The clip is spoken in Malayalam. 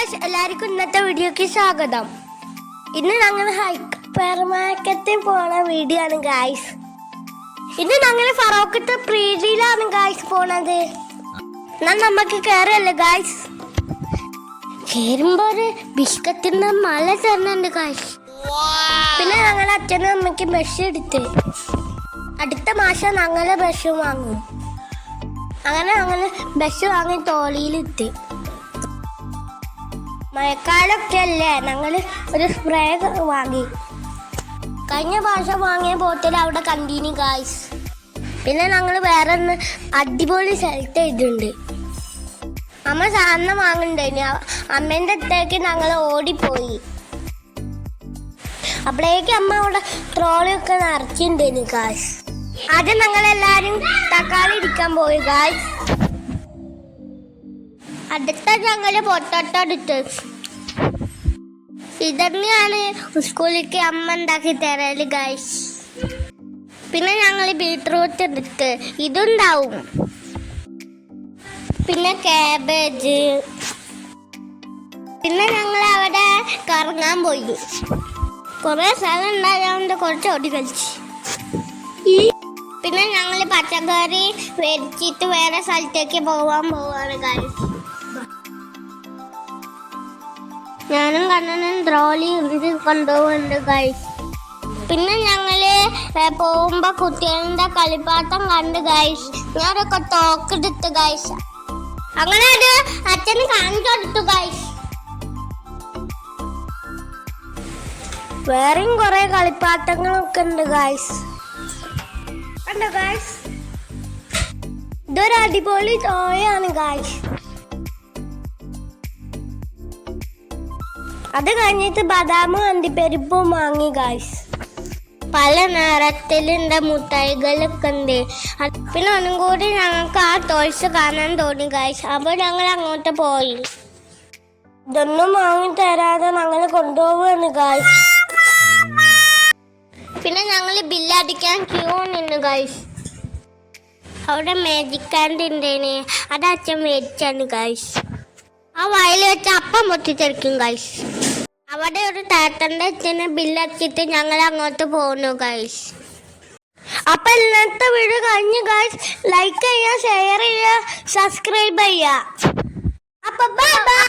ഗായ്സ്, എല്ലാവർക്കും ഇന്നത്തെ വീഡിയോക്ക് സ്വാഗതം. ഇന്ന് ഞങ്ങൾ ഹൈപ്പർ മാർക്കറ്റിൽ പോണ വീഡിയോ ആണ് ഗായ്സ്. ഇന്ന് ഞങ്ങൾ ഫറോക്കത്തെ പ്രീതിയിലാണ് ഗായ്സ് പോണത്. എന്നാൽ നമുക്ക് കയറല്ലേ ഗായ്സ്. കയറുമ്പോ ഒരു ബിസ്ക്കറ്റിന്റെ മല തരുന്നുണ്ട് ഗായ്സ്. പിന്നെ ഞങ്ങൾ അച്ഛനും അമ്മയ്ക്കും ബ്രഷ് എടുത്ത് അടുത്ത മാസം ഞങ്ങളെ ബ്രഷ് വാങ്ങും. അങ്ങനെ ഞങ്ങൾ ബ്രഷ് വാങ്ങി തോളിയിലിട്ട്. മഴക്കാലൊക്കെ അല്ലേ, ഞങ്ങൾ ഒരു സ്പ്രേ വാങ്ങി. കഴിഞ്ഞ പ്രാവശ്യം വാങ്ങിയ ബോട്ടിൽ അവിടെ കണ്ടീനി ഗായ്സ്. പിന്നെ ഞങ്ങൾ വേറെ ഒന്ന് അടിപൊളി സെലക്ട് ചെയ്തിട്ടുണ്ട്. അമ്മ സാധനം വാങ്ങണ്ടായിന്. അമ്മേൻ്റെ അടുത്തേക്ക് ഞങ്ങൾ ഓടിപ്പോയി. അപ്പോഴേക്ക് അമ്മ അവിടെ ട്രോളിയൊക്കെ നിറച്ചിട്ടുണ്ടായിന് ഗായ്സ്. ആദ്യം ഞങ്ങളെല്ലാവരും തക്കാളി ഇരിക്കാൻ പോയി ഗായ്സ്. അടുത്ത ഞങ്ങൾ പൊട്ടോട്ടോ എടുത്ത്. ഇതന്നെയാണ് സ്കൂളിലേക്ക് അമ്മ ഉണ്ടാക്കി തരല് ഗൈസ്. പിന്നെ ഞങ്ങൾ ബീട്രൂട്ട് എടുത്ത്, ഇതുണ്ടാവും. പിന്നെ കാബേജ്. പിന്നെ ഞങ്ങൾ അവിടെ കറങ്ങാൻ പോയി. കുറേ സ്ഥലം ഉണ്ടായതുകൊണ്ട് കുറച്ച് ഓടി കളിച്ച്. പിന്നെ ഞങ്ങൾ പച്ചക്കറി മേടിച്ചിട്ട് വേറെ സ്ഥലത്തേക്ക് പോവാണ് ഗൈസ്. ഞാനും കണ്ണനും ട്രോളി ഇത് കൊണ്ടുപോകുന്നുണ്ട് ഗൈസ്. പിന്നെ ഞങ്ങള് പോകുമ്പോ കുട്ടികളുടെ കളിപ്പാട്ടം കണ്ട് ഗൈസ്. ഞാനൊക്കെ തോക്കെടുത്തു ഗൈസ്. അങ്ങനെ അത് അച്ഛന് കാണിച്ചു കൊടുത്തു ഗൈസ്. വേറെയും കുറെ കളിപ്പാട്ടങ്ങളൊക്കെ ഉണ്ട് ഗൈസ്. കണ്ടോ ഗൈസ്, ഇതൊരു അടിപൊളി ടോയാണ് ഗൈസ്. അത് കഴിഞ്ഞിട്ട് ബദാമും അണ്ടിപ്പരിപ്പും വാങ്ങി ഗൈസ്. പല നിറത്തിലുണ്ട മുട്ടായികളൊക്കെ ഉണ്ട്. പിന്നെ ഒന്നും കൂടി ഞങ്ങൾക്ക് ആ ടോയ്സ് കാണാൻ തോന്നി ഗൈസ്. അപ്പോൾ ഞങ്ങൾ അങ്ങോട്ട് പോയി. ഇതൊന്നും വാങ്ങി തരാതെ ഞങ്ങൾ കൊണ്ടുപോവാണ് ഗൈസ്. പിന്നെ ഞങ്ങൾ ബില്ലടിക്കാൻ ക്യൂ നിന്നു ഗൈസ്. അവിടെ മാജിക് കാൻഡി ഉണ്ടേനെ, അത് അച്ഛൻ മേടിച്ചാണ് ഗൈസ്. ആ വയൽ വെച്ച് അപ്പം പൊട്ടിത്തെറിക്കും ഗൈസ്. അവിടെ ഒരു താത്തൻ്റെ അച്ഛനെ ബില്ലടിച്ചിട്ട് ഞങ്ങൾ അങ്ങോട്ട് പോകുന്നു ഗൈസ്. അപ്പൊ ഇന്നത്തെ വീഡിയോ കഴിഞ്ഞു ഗൈസ്. ലൈക്ക് ചെയ്യുക, ഷെയർ ചെയ്യുക, സബ്സ്ക്രൈബ് ചെയ്യുക. അപ്പൊ ബൈ ബൈ.